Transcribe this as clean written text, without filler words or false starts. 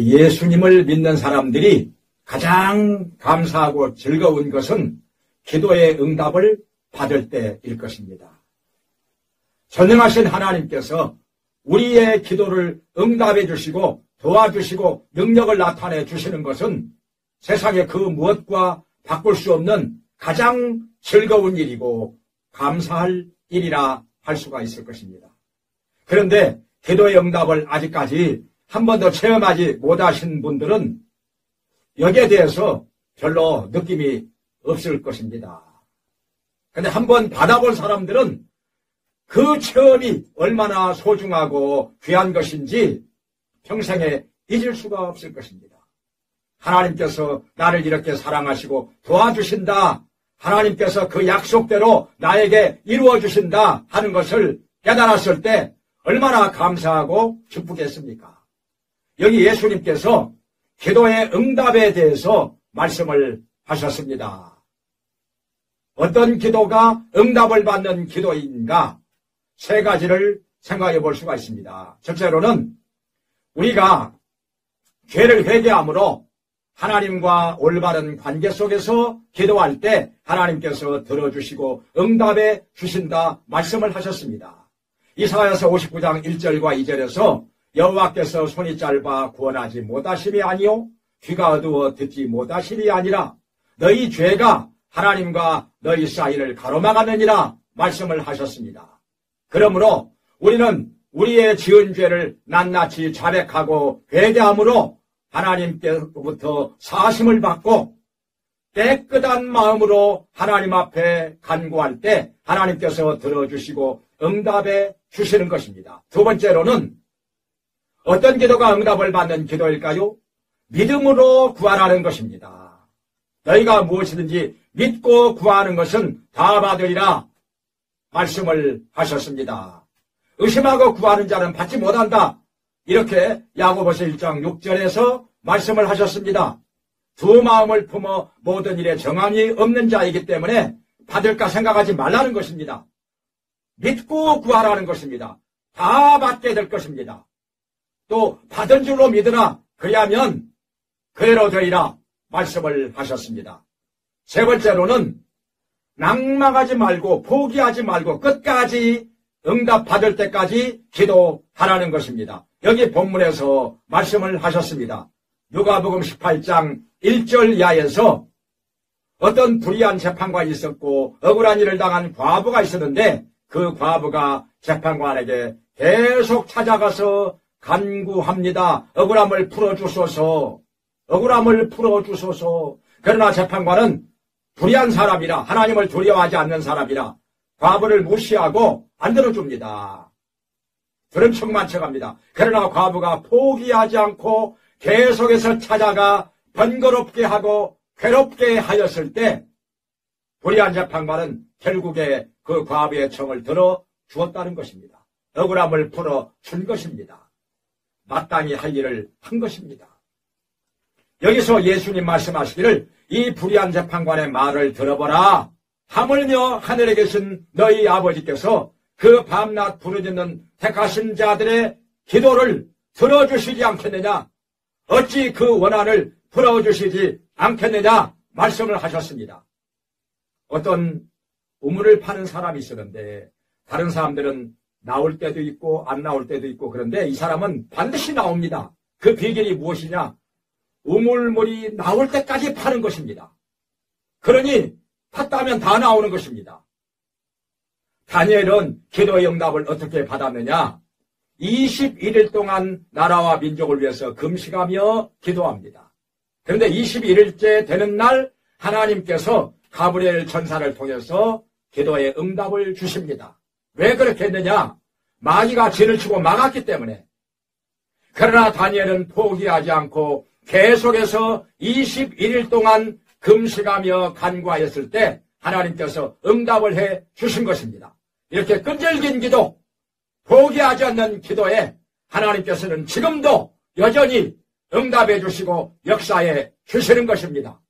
우리 예수님을 믿는 사람들이 가장 감사하고 즐거운 것은 기도의 응답을 받을 때일 것입니다. 전능하신 하나님께서 우리의 기도를 응답해 주시고 도와주시고 능력을 나타내 주시는 것은 세상의 그 무엇과 바꿀 수 없는 가장 즐거운 일이고 감사할 일이라 할 수가 있을 것입니다. 그런데 기도의 응답을 아직까지 한 번도 체험하지 못하신 분들은 여기에 대해서 별로 느낌이 없을 것입니다. 그런데 한번 받아본 사람들은 그 체험이 얼마나 소중하고 귀한 것인지 평생에 잊을 수가 없을 것입니다. 하나님께서 나를 이렇게 사랑하시고 도와주신다. 하나님께서 그 약속대로 나에게 이루어주신다 하는 것을 깨달았을 때 얼마나 감사하고 기쁘겠습니까? 여기 예수님께서 기도의 응답에 대해서 말씀을 하셨습니다. 어떤 기도가 응답을 받는 기도인가? 세 가지를 생각해 볼 수가 있습니다. 첫째로는 우리가 죄를 회개함으로 하나님과 올바른 관계 속에서 기도할 때 하나님께서 들어주시고 응답해 주신다 말씀을 하셨습니다. 이사야서 59장 1절과 2절에서 여호와께서 손이 짧아 구원하지 못하심이 아니요 귀가 어두워 듣지 못하심이 아니라 너희 죄가 하나님과 너희 사이를 가로막았느니라 말씀을 하셨습니다. 그러므로 우리는 우리의 지은 죄를 낱낱이 자백하고 회개함으로 하나님께로부터 사심을 받고 깨끗한 마음으로 하나님 앞에 간구할 때 하나님께서 들어주시고 응답해 주시는 것입니다. 두 번째로는 어떤 기도가 응답을 받는 기도일까요? 믿음으로 구하라는 것입니다. 너희가 무엇이든지 믿고 구하는 것은 다 받으리라 말씀을 하셨습니다. 의심하고 구하는 자는 받지 못한다. 이렇게 야고보서 1장 6절에서 말씀을 하셨습니다. 두 마음을 품어 모든 일에 정함이 없는 자이기 때문에 받을까 생각하지 말라는 것입니다. 믿고 구하라는 것입니다. 다 받게 될 것입니다. 또 받은 줄로 믿으라. 그리하면 그대로 되리라 말씀을 하셨습니다. 세 번째로는 낙망하지 말고 포기하지 말고 끝까지 응답 받을 때까지 기도하라는 것입니다. 여기 본문에서 말씀을 하셨습니다. 누가복음 18장 1절 이하에서 어떤 불의한 재판관이 있었고 억울한 일을 당한 과부가 있었는데 그 과부가 재판관에게 계속 찾아가서 간구합니다. 억울함을 풀어주소서. 억울함을 풀어주소서. 그러나 재판관은 불의한 사람이라 하나님을 두려워하지 않는 사람이라 과부를 무시하고 안 들어줍니다. 들은 척만 척합니다. 그러나 과부가 포기하지 않고 계속해서 찾아가 번거롭게 하고 괴롭게 하였을 때 불의한 재판관은 결국에 그 과부의 청을 들어 주었다는 것입니다. 억울함을 풀어 준 것입니다. 마땅히 할 일을 한 것입니다. 여기서 예수님 말씀하시기를 이 불의한 재판관의 말을 들어보라. 하물며 하늘에 계신 너희 아버지께서 그 밤낮 부르짖는 택하신 자들의 기도를 들어주시지 않겠느냐? 어찌 그 원한을 풀어주시지 않겠느냐? 말씀을 하셨습니다. 어떤 우물을 파는 사람이 있었는데 다른 사람들은 나올 때도 있고 안 나올 때도 있고 그런데 이 사람은 반드시 나옵니다. 그 비결이 무엇이냐? 우물물이 나올 때까지 파는 것입니다. 그러니 팠다면 다 나오는 것입니다. 다니엘은 기도의 응답을 어떻게 받았느냐? 21일 동안 나라와 민족을 위해서 금식하며 기도합니다. 그런데 21일째 되는 날 하나님께서 가브리엘 전사를 통해서 기도의 응답을 주십니다. 왜 그렇게 했느냐? 마귀가 진을 치고 막았기 때문에. 그러나 다니엘은 포기하지 않고 계속해서 21일 동안 금식하며 간구하였을 때 하나님께서 응답을 해 주신 것입니다. 이렇게 끈질긴 기도, 포기하지 않는 기도에 하나님께서는 지금도 여전히 응답해 주시고 역사해 주시는 것입니다.